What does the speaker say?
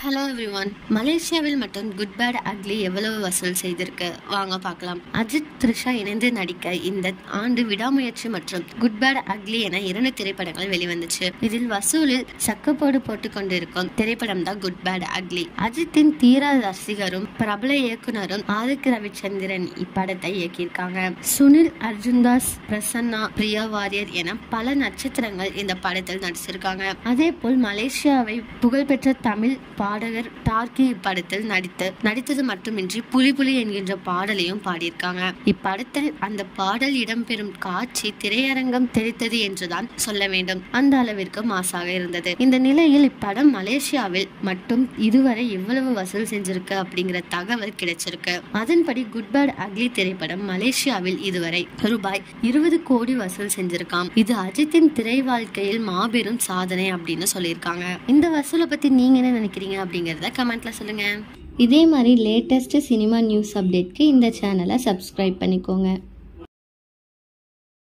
Hello everyone. மலேசியாவில் மட்டும் good bad ugly எவ்வளவு வசூல் செய்திருக்கு வாங்க பார்க்கலாம். அஜித் த்ரிஷா இணைந்து நடிக்க இந்த ஆண்டு விடாமுயற்சி மற்றும் குட் பேட் அக்லி என 2 திரைப்படங்கள் வெளிவந்துச்சு. இதில் வசூலில் சக்கப்போடு போட்டுக் கொண்டிருக்கும் திரைப்படம் தான் குட் பேட் அக்லி. அஜித்தின் தீரா ரசிகரும் பிரபல இயக்குனரும் ஆதித்ய ரவிச்சந்திரன் இப்படத்தை இயக்கியிருக்காங்க. சுனில் அர்ஜுன்தாஸ், பிரசன்னா, பிரியா வாரியர் என பல நட்சத்திரங்கள் இந்த படத்தில் நடிச்சிருக்காங்க. அதே போல் மலேசியாவை புகழ்பெற்ற தமிழ் பாடகர் டார்கி இப்படத்தில் நடித்தது மட்டுமின்றி புலி புலி என்கின்ற பாடலையும் பாடியிருக்காங்க. இப்படத்தில் அந்த பாடல் இடம்பெறும் காட்சி திரையரங்கம் தெரித்தது என்றுதான் சொல்ல வேண்டும். அந்த அளவிற்கு மாசாக இருந்தது. இந்த நிலையில் இப்படம் மலேசியாவில் மட்டும் இதுவரை எவ்வளவு வசூல் செஞ்சிருக்கு அப்படிங்கிற தகவல் கிடைச்சிருக்கு. அதன்படி குட் பேட் அக்லி திரைப்படம் மலேசியாவில் இதுவரை ரூபாய் 20 கோடி வசூல் செஞ்சிருக்காம். இது அஜித்தின் திரை வாழ்க்கையில் மாபெரும் சாதனை அப்படின்னு சொல்லியிருக்காங்க. இந்த வசூலை பத்தி நீங்க என்ன நினைக்கிறீங்க அப்படிங்கறத கமெண்ட்ல சொல்லுங்க. இதே மாதிரி லேட்டஸ்ட் சினிமா நியூஸ் அப்டேட்க்கு இந்த சேனலை சப்ஸ்கிரைப் பண்ணிக்கோங்க.